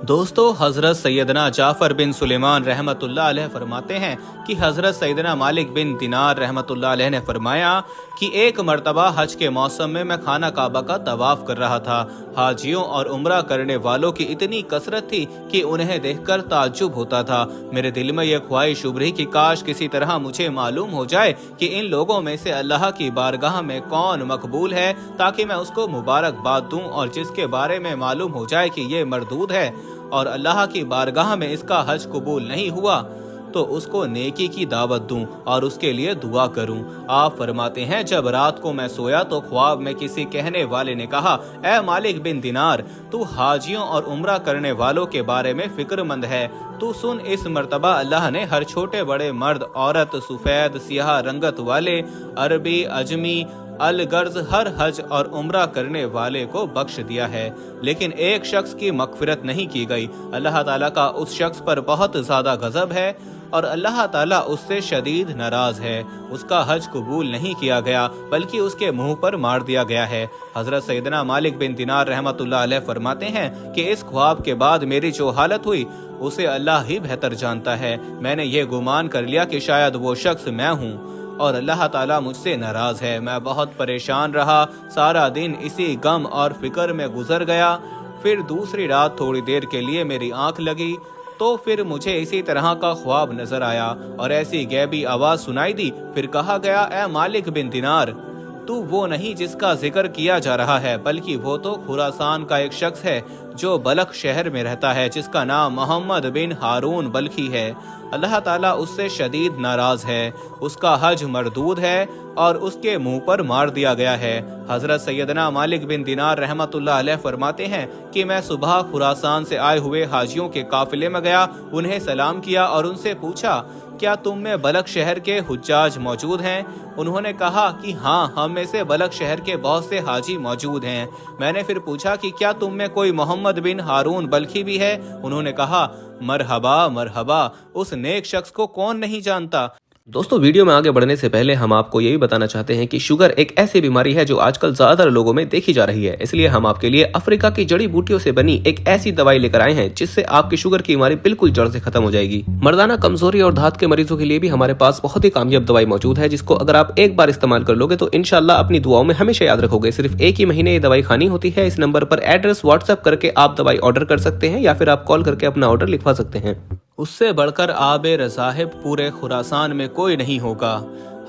दोस्तों, हजरत सैयदना जाफर बिन सुलेमान रहमतुल्लाह अलैह फरमाते हैं कि हजरत सैयदना मालिक बिन दिनार रहमतुल्लाह अलैह ने फरमाया कि एक मर्तबा हज के मौसम में मैं खाना काबा का तवाफ कर रहा था। हाजियों और उम्रा करने वालों की इतनी कसरत थी कि उन्हें देखकर ताज्जुब होता था। मेरे दिल में यह ख्वाहिश उभरी कि काश किसी तरह मुझे मालूम हो जाए कि इन लोगों में से अल्लाह की बारगाह में कौन मकबूल है, ताकि मैं उसको मुबारकबाद दूं, और जिसके बारे में मालूम हो जाए कि ये मरदूद है और अल्लाह की बारगाह में इसका हज कबूल नहीं हुआ, तो उसको नेकी की दावत दूं और उसके लिए दुआ करूं। आप फरमाते हैं, जब रात को मैं सोया तो ख्वाब में किसी कहने वाले ने कहा, ए मालिक बिन दिनार, तू हाजियों और उम्रा करने वालों के बारे में फिक्रमंद है। तू सुन, इस मर्तबा अल्लाह ने हर छोटे बड़े मर्द औरत, सफेद सियाह रंगत वाले, अरबी अजमी अलगर्ज हर हज और उम्रा करने वाले को बख्श दिया है, लेकिन एक शख्स की मगफिरत नहीं की गई। अल्लाह ताला का उस शख्स पर बहुत ज्यादा गजब है और अल्लाह ताला उससे शदीद नाराज है। उसका हज कबूल नहीं किया गया, बल्कि उसके मुंह पर मार दिया गया है। हजरत सैयदना मालिक बिन दिनार रहमतुल्लाह अलैह फरमाते हैं कि इस ख्वाब के बाद मेरी जो हालत हुई उसे अल्लाह ही बेहतर जानता है। मैंने ये गुमान कर लिया कि शायद वो शख्स मैं हूँ और अल्लाह ताला मुझसे नाराज है। मैं बहुत परेशान रहा, सारा दिन इसी गम और फिक्र में गुजर गया। फिर दूसरी रात थोड़ी देर के लिए मेरी आंख लगी तो फिर मुझे इसी तरह का ख्वाब नजर आया और ऐसी गैबी आवाज सुनाई दी। फिर कहा गया, ए मालिक बिन दिनार, तू वो नहीं जिसका जिक्र किया जा रहा है, बल्कि वो तो खुरासान का एक शख्स है जो बलख शहर में रहता है, जिसका नाम मोहम्मद बिन हारून बल्खी है। अल्लाह ताला उससे शदीद नाराज है, उसका हज मरदूद है और उसके मुंह पर मार दिया गया है। हजरत सैयदना मालिक बिन दिनार रहमतुल्लाह अलैह फरमाते हैं कि मैं सुबह खुरासान से आए हुए हाजियों के काफिले में गया, उन्हें सलाम किया और उनसे पूछा, क्या तुम में बलख शहर के हुज्जाज मौजूद हैं? उन्होंने कहा कि हाँ, हम में से बलख शहर के बहुत से हाजी मौजूद हैं। मैंने फिर पूछा कि क्या तुम में कोई मोहम्मद बिन हारून बल्खी भी है? उन्होंने कहा, मरहबा मरहबा, उस नेक शख्स को कौन नहीं जानता। दोस्तों, वीडियो में आगे बढ़ने से पहले हम आपको यही बताना चाहते हैं कि शुगर एक ऐसी बीमारी है जो आजकल ज्यादातर लोगों में देखी जा रही है। इसलिए हम आपके लिए अफ्रीका की जड़ी बूटियों से बनी एक ऐसी दवाई लेकर आए हैं जिससे आपकी शुगर की बीमारी बिल्कुल जड़ से खत्म हो जाएगी। मर्दाना कमजोरी और धात के मरीजों के लिए भी हमारे पास बहुत ही कामयाब दवाई मौजूद है, जिसको अगर आप एक बार इस्तेमाल कर लोगे तो इंशाल्लाह अपनी दुआओं में हमेशा याद रखोगे। सिर्फ एक ही महीने ये दवाई खानी होती है। इस नंबर पर एड्रेस व्हाट्सएप करके आप दवाई ऑर्डर कर सकते हैं या फिर आप कॉल करके अपना ऑर्डर लिखवा सकते हैं। उससे बढ़कर आबे रज़ाहिब पूरे खुरासान में कोई नहीं होगा।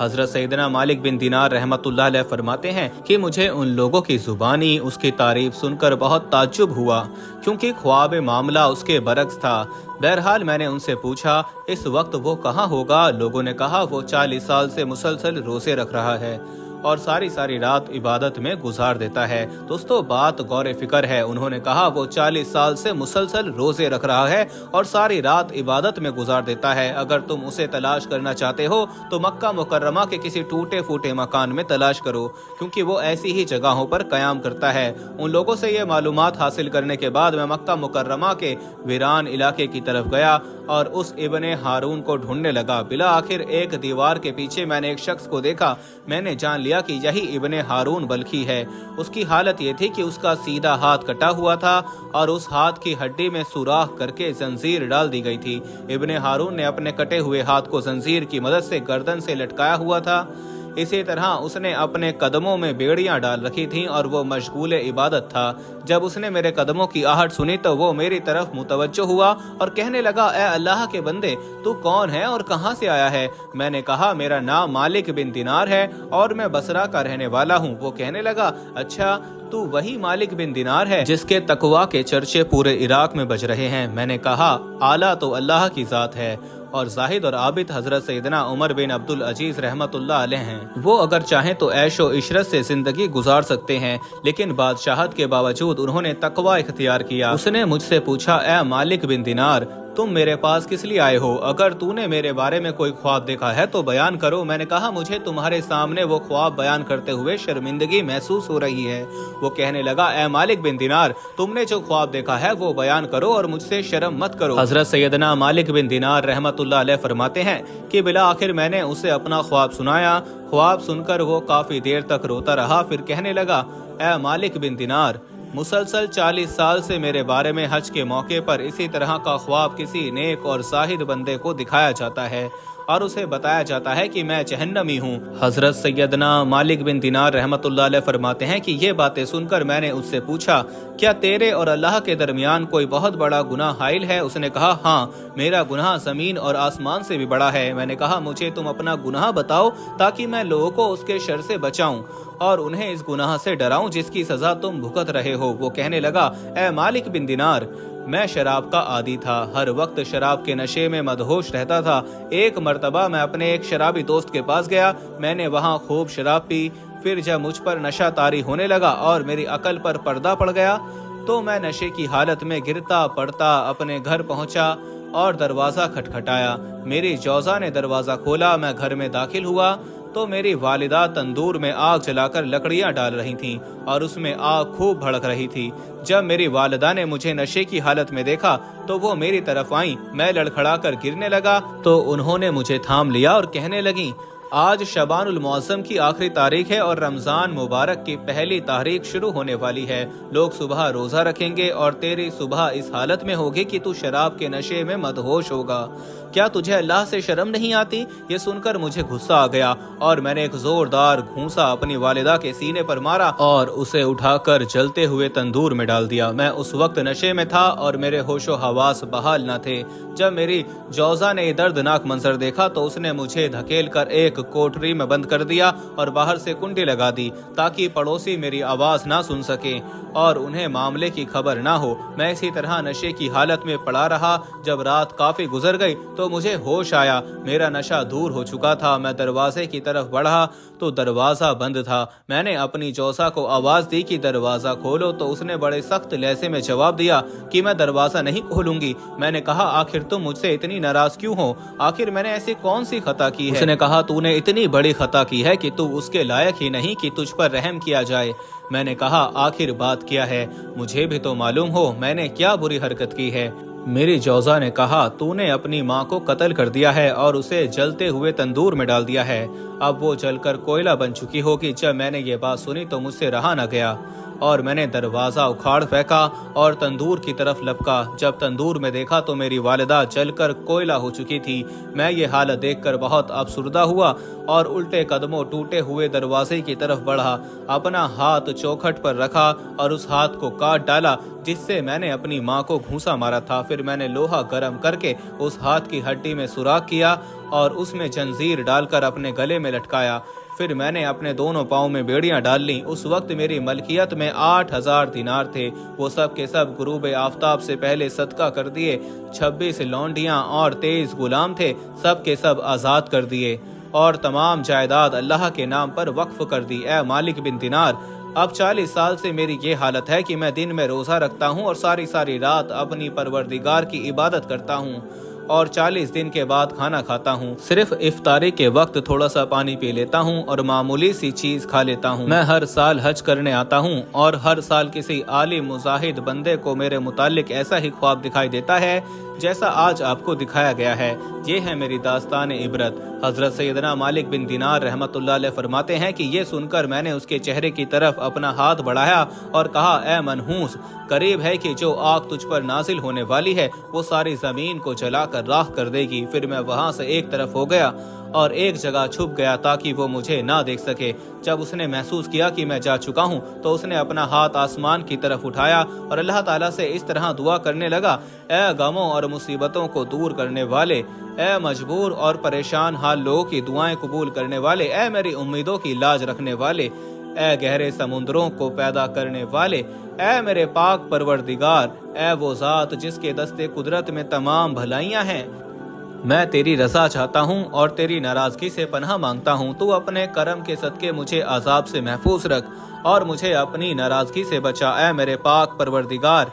हजरत सैयदना मालिक बिन दिनार रहमतुल्लाह अलैह फरमाते हैं कि मुझे उन लोगों की जुबानी उसकी तारीफ सुनकर बहुत ताज्जुब हुआ, क्योंकि ख्वाब मामला उसके बरक्स था। बहरहाल मैंने उनसे पूछा, इस वक्त वो कहाँ होगा? लोगों ने कहा, वो 40 साल से मुसलसल रोजे रख रहा है और सारी सारी रात इबादत में गुजार देता है। दोस्तों, बात गौर फिक्र है। उन्होंने कहा, वो 40 साल से मुसलसल रोजे रख रहा है और सारी रात इबादत में गुजार देता है। अगर तुम उसे तलाश करना चाहते हो तो मक्का मुकर्रमा के किसी टूटे फूटे मकान में तलाश करो, क्योंकि वो ऐसी ही जगहों पर कयाम करता है। उन लोगों से ये मालूमात हासिल करने के बाद मैं मक्का मुकर्रमा के वीरान इलाके की तरफ गया और उस इब्ने हारून को ढूंढने लगा। बिला आखिर एक दीवार के पीछे मैंने एक शख्स को देखा। मैंने जान लिया कि यही इब्ने हारून बल्खी है। उसकी हालत ये थी कि उसका सीधा हाथ कटा हुआ था और उस हाथ की हड्डी में सुराख करके जंजीर डाल दी गई थी। इब्ने हारून ने अपने कटे हुए हाथ को जंजीर की मदद से गर्दन से लटकाया हुआ था। इसी तरह उसने अपने कदमों में बेड़ियां डाल रखी थीं और वो मशगूल इबादत था। जब उसने मेरे कदमों की आहट सुनी तो वो मेरी तरफ मुतवज्जो हुआ और कहने लगा, ए अल्लाह के बंदे, तू कौन है और कहां से आया है? मैंने कहा, मेरा नाम मालिक बिन दिनार है और मैं बसरा का रहने वाला हूँ। वो कहने लगा, अच्छा, तू वही मालिक बिन दिनार है जिसके तकवा के चर्चे पूरे इराक में बज रहे हैं। मैंने कहा, आला तो अल्लाह की जात है और जाहिद और आबिद हजरत सैयदना उमर बिन अब्दुल अजीज रहमतुल्लाह अलैह हैं। वो अगर चाहें तो ऐशो इशरत से जिंदगी गुजार सकते हैं, लेकिन बादशाहत के बावजूद उन्होंने तकवा इख्तियार किया। उसने मुझसे पूछा, ए मालिक बिन दिनार, तुम मेरे पास किस लिए आए हो? अगर तूने मेरे बारे में कोई ख्वाब देखा है तो बयान करो। मैंने कहा, मुझे तुम्हारे सामने वो ख्वाब बयान करते हुए शर्मिंदगी महसूस हो रही है। वो कहने लगा, ए मालिक बिन दिनार, तुमने जो ख्वाब देखा है वो बयान करो और मुझसे शर्म मत करो। हजरत सैयदना मालिक बिन दिनार रहमतुल्लाह अलैह फरमाते हैं कि बिला आखिर मैंने उसे अपना ख्वाब सुनाया। ख्वाब सुनकर वो काफी देर तक रोता रहा, फिर कहने लगा, ए मालिक बिन दिनार, मुसलसल 40 साल से मेरे बारे में हज के मौके पर इसी तरह का ख्वाब किसी नेक और जाहिद बंदे को दिखाया जाता है और उसे बताया जाता है कि मैं जहन्नमी हूँ। हजरत सैयदना मालिक बिन दिनार रहमतुल्लाह अलैह फरमाते हैं कि ये बातें सुनकर मैंने उससे पूछा, क्या तेरे और अल्लाह के दरमियान कोई बहुत बड़ा गुनाह हाइल है? उसने कहा, हाँ, मेरा गुनाह जमीन और आसमान से भी बड़ा है। मैंने कहा, मुझे तुम अपना गुनाह बताओ ताकि मैं लोगों को उसके शर से बचाऊं और उन्हें इस गुनाह से डराऊं जिसकी सजा तुम भुगत रहे हो। वो कहने लगा, ए मालिक बिन दिनार, मैं शराब का आदी था, हर वक्त शराब के नशे में मदहोश रहता था। एक मर्तबा मैं अपने एक शराबी दोस्त के पास गया, मैंने वहाँ खूब शराब पी। फिर जब मुझ पर नशा तारी होने लगा और मेरी अकल पर पर्दा पड़ गया तो मैं नशे की हालत में गिरता पड़ता अपने घर पहुंचा और दरवाज़ा खटखटाया। मेरी जौजा ने दरवाज़ा खोला। मैं घर में दाखिल हुआ तो मेरी वालिदा तंदूर में आग जलाकर लकड़ियां डाल रही थीं और उसमें आग खूब भड़क रही थी। जब मेरी वालिदा ने मुझे नशे की हालत में देखा तो वो मेरी तरफ आई। मैं लड़खड़ाकर गिरने लगा तो उन्होंने मुझे थाम लिया और कहने लगी, आज शबानुल मौसम की आखिरी तारीख है और रमजान मुबारक की पहली तारीख शुरू होने वाली है। लोग सुबह रोजा रखेंगे और तेरी सुबह इस हालत में होगी कि तू शराब के नशे में मदहोश होगा। क्या तुझे अल्लाह से शर्म नहीं आती? ये सुनकर मुझे गुस्सा आ गया और मैंने एक जोरदार घूंसा अपनी वालिदा के सीने पर मारा और उसे उठाकर जलते हुए तंदूर में डाल दिया। मैं उस वक्त नशे में था और मेरे होशो हवास बहाल न थे। जब मेरी जौजा ने दर्दनाक मंजर देखा तो उसने मुझे धकेल कर एक कोठरी में बंद कर दिया और बाहर से कुंडी लगा दी ताकि पड़ोसी मेरी आवाज ना सुन सके और उन्हें मामले की खबर ना हो। मैं इसी तरह नशे की हालत में पड़ा रहा। जब रात काफी गुजर गई तो मुझे होश आया। मेरा नशा दूर हो चुका था। मैं दरवाजे की तरफ बढ़ा तो दरवाजा बंद था। मैंने अपनी जौसा को आवाज दी कि दरवाजा खोलो तो उसने बड़े सख्त लहजे में जवाब दिया कि मैं दरवाजा नहीं खोलूंगी। मैंने कहा, आखिर तुम मुझसे इतनी नाराज क्यों हो? आखिर मैंने ऐसी कौन सी खता की है? उसने कहा, तूने इतनी बड़ी खता की है कि तू उसके लायक ही नहीं कि तुझ पर रहम किया जाए। मैंने कहा, आखिर बात क्या है? मुझे भी तो मालूम हो मैंने क्या बुरी हरकत की है। मेरी जौजा ने कहा, तूने अपनी माँ को कत्ल कर दिया है और उसे जलते हुए तंदूर में डाल दिया है। अब वो जलकर कोयला बन चुकी होगी। जब मैंने ये बात सुनी तो मुझसे रहा न गया और मैंने दरवाजा उखाड़ फेंका और तंदूर की तरफ लपका। जब तंदूर में देखा तो मेरी वालिदा जलकर कोयला हो चुकी थी। मैं ये हालत देखकर बहुत अफसुर्दा हुआ और उल्टे कदमों टूटे हुए दरवाजे की तरफ बढ़ा। अपना हाथ चौखट पर रखा और उस हाथ को काट डाला जिससे मैंने अपनी माँ को घूंसा मारा था। फिर मैंने लोहा गर्म करके उस हाथ की हड्डी में सुराख किया और उसमें जंजीर डालकर अपने गले में लटकाया। फिर मैंने अपने दोनों पाँव में बेड़ियां डाल लीं। उस वक्त मेरी मलकियत में 8000 दिनार थे। वो सब के सब गुरूब आफ्ताब से पहले सदका कर दिए। 26 लौंडियां और 23 गुलाम थे, सब के सब आज़ाद कर दिए और तमाम जायदाद अल्लाह के नाम पर वक्फ कर दी। ए मालिक बिन दिनार, अब 40 साल से मेरी ये हालत है कि मैं दिन में रोज़ा रखता हूँ और सारी सारी रात अपनी परवरदिगार की इबादत करता हूँ और 40 दिन के बाद खाना खाता हूँ। सिर्फ इफ्तारी के वक्त थोड़ा सा पानी पी लेता हूँ और मामूली सी चीज खा लेता हूँ। मैं हर साल हज करने आता हूँ और हर साल किसी आलिम मुजाहिद बंदे को मेरे मुतालिक ऐसा ही ख्वाब दिखाई देता है जैसा आज आपको दिखाया गया है। ये है मेरी दास्तान इबरत। हजरत सैयदना मालिक बिन दिनार रहमतुल्लाह अलैह फरमाते हैं कि ये सुनकर मैंने उसके चेहरे की तरफ अपना हाथ बढ़ाया और कहा, ए मनहूस, करीब है कि जो आग तुझ पर नाजिल होने वाली है वो सारी जमीन को जलाकर राख कर देगी। फिर मैं वहां से एक तरफ हो गया और एक जगह छुप गया ताकि वो मुझे ना देख सके। जब उसने महसूस किया कि मैं जा चुका हूँ तो उसने अपना हाथ आसमान की तरफ उठाया और अल्लाह ताला से इस तरह दुआ करने लगा, ए गमों और मुसीबतों को दूर करने वाले, ए मजबूर और परेशान हाल लोगों की दुआएं कबूल करने वाले, ए मेरी उम्मीदों की लाज रखने वाले, ए गहरे समुद्रों को पैदा करने वाले, ए मेरे पाक परवरदिगार, ए वो जात जिसके दस्ते कुदरत में तमाम भलाइयां हैं। मैं तेरी रज़ा चाहता हूँ और तेरी नाराजगी से पनाह मांगता हूँ। तू अपने करम के सदके मुझे अजाब से महफूज रख और मुझे अपनी नाराजगी से बचा। ऐ मेरे पाक परवरदिगार,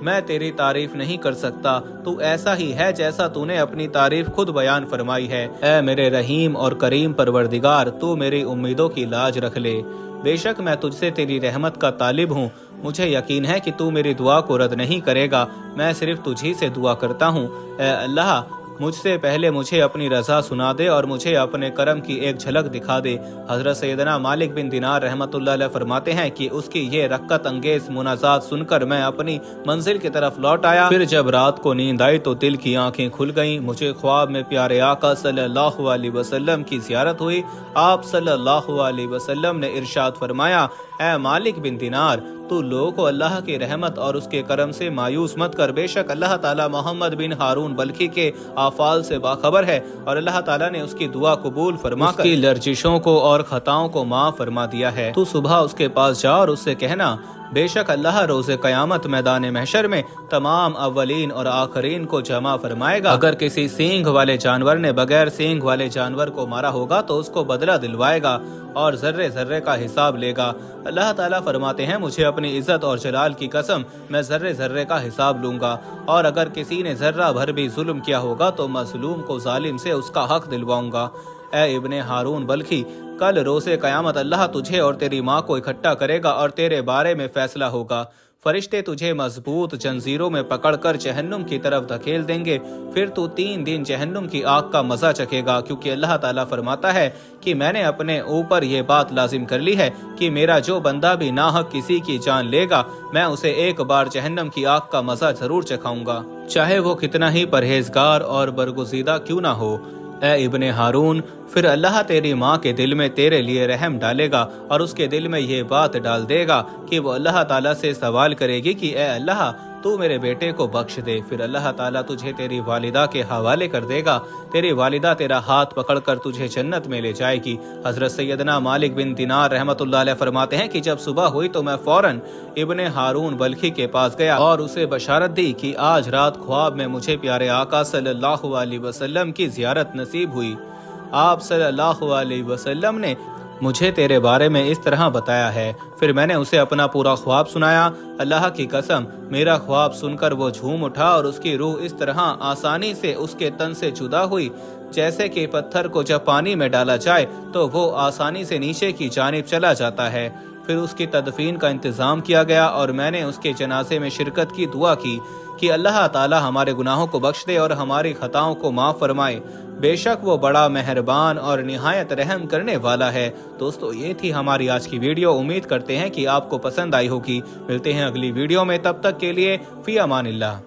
میں تیری تعریف نہیں کر سکتا، تو ایسا ہی ہے جیسا تو نے اپنی تعریف خود بیان فرمائی ہے۔ اے میرے رحیم اور کریم پروردگار، تو میری امیدوں کی لاج رکھ لے۔ بے شک میں تجھ سے تیری رحمت کا طالب ہوں، مجھے یقین ہے کہ تو میری دعا کو رد نہیں کرے گا، میں صرف تجھی سے دعا کرتا ہوں۔ اے اللہ، مجھ سے پہلے مجھے اپنی رضا سنا دے اور مجھے اپنے کرم کی ایک جھلک دکھا دے۔ حضرت سیدنا مالک بن دینار رحمۃ اللہ علیہ فرماتے ہیں کہ اس کی یہ رکعت انگیز مناجات سن کر میں اپنی منزل کی طرف لوٹ آیا۔ پھر جب رات کو نیند آئی تو دل کی آنکھیں کھل گئیں، مجھے خواب میں پیارے آقا صلی اللہ علیہ وسلم کی زیارت ہوئی۔ آپ صلی اللہ علیہ وسلم نے ارشاد فرمایا، اے مالک بن دینار، تو لوگوں کو اللہ کی رحمت اور اس کے کرم سے مایوس مت کر، بے شک اللہ تعالیٰ محمد بن ہارون بلخی کے افعال سے باخبر ہے، اور اللہ تعالیٰ نے اس کی دعا قبول فرما کر اس کی لرزشوں کو اور خطاؤں کو معاف فرما دیا ہے۔ تو صبح اس کے پاس جا اور اس سے کہنا، بے شک اللہ روز قیامت میدان محشر میں تمام اولین اور آخرین کو جمع فرمائے گا۔ اگر کسی سینگ والے جانور نے بغیر سینگ والے جانور کو مارا ہوگا تو اس کو بدلہ دلوائے گا اور ذرے ذرے کا حساب لے گا۔ اللہ تعالیٰ فرماتے ہیں، مجھے اپنی عزت اور جلال کی قسم، میں ذرے ذرے کا حساب لوں گا، اور اگر کسی نے ذرہ بھر بھی ظلم کیا ہوگا تو مظلوم کو ظالم سے اس کا حق دلواؤں گا۔ اے ابن ہارون بلخی، کل روز قیامت اللہ تجھے اور تیری ماں کو اکٹھا کرے گا اور تیرے بارے میں فیصلہ ہوگا۔ فرشتے تجھے مضبوط جنزیروں میں پکڑ کر جہنم کی طرف دھکیل دیں گے، پھر تو 3 دن جہنم کی آگ کا مزہ چکھے گا، کیونکہ اللہ تعالیٰ فرماتا ہے کہ میں نے اپنے اوپر یہ بات لازم کر لی ہے کہ میرا جو بندہ بھی ناحق کسی کی جان لے گا، میں اسے ایک بار جہنم کی آگ کا مزہ ضرور چکھاؤں گا، چاہے وہ کتنا ہی پرہیزگار اور برگزیدہ کیوں نہ ہو۔ اے ابن ہارون، پھر اللہ تیری ماں کے دل میں تیرے لیے رحم ڈالے گا اور اس کے دل میں یہ بات ڈال دے گا کہ وہ اللہ تعالیٰ سے سوال کرے گی کہ اے اللہ، تو میرے بیٹے کو بخش دے۔ پھر اللہ تعالیٰ تجھے تیری والدہ کے حوالے کر دے گا، تیری والدہ تیرا ہاتھ پکڑ کر تجھے جنت میں لے جائے گی۔ حضرت سیدنا مالک بن دینار رحمۃ اللہ علیہ فرماتے ہیں کہ جب صبح ہوئی تو میں فوراً ابن ہارون بلخی کے پاس گیا اور اسے بشارت دی کہ آج رات خواب میں مجھے پیارے آقا صلی اللہ علیہ وسلم کی زیارت نصیب ہوئی۔ آپ صلی اللہ علیہ وسلم نے مجھے تیرے بارے میں اس طرح بتایا ہے۔ پھر میں نے اسے اپنا پورا خواب سنایا۔ اللہ کی قسم، میرا خواب سن کر وہ جھوم اٹھا اور اس کی روح اس طرح آسانی سے اس کے تن سے جدا ہوئی جیسے کہ پتھر کو جب پانی میں ڈالا جائے تو وہ آسانی سے نیچے کی جانب چلا جاتا ہے۔ پھر اس کی تدفین کا انتظام کیا گیا اور میں نے اس کے جنازے میں شرکت کی دعا کی کہ اللہ تعالی ہمارے گناہوں کو بخش دے اور ہماری خطاؤں کو معاف فرمائے، بے شک وہ بڑا مہربان اور نہایت رحم کرنے والا ہے۔ دوستو، یہ تھی ہماری آج کی ویڈیو، امید کرتے ہیں کہ آپ کو پسند آئی ہوگی۔ ملتے ہیں اگلی ویڈیو میں، تب تک کے لیے فی امان اللہ۔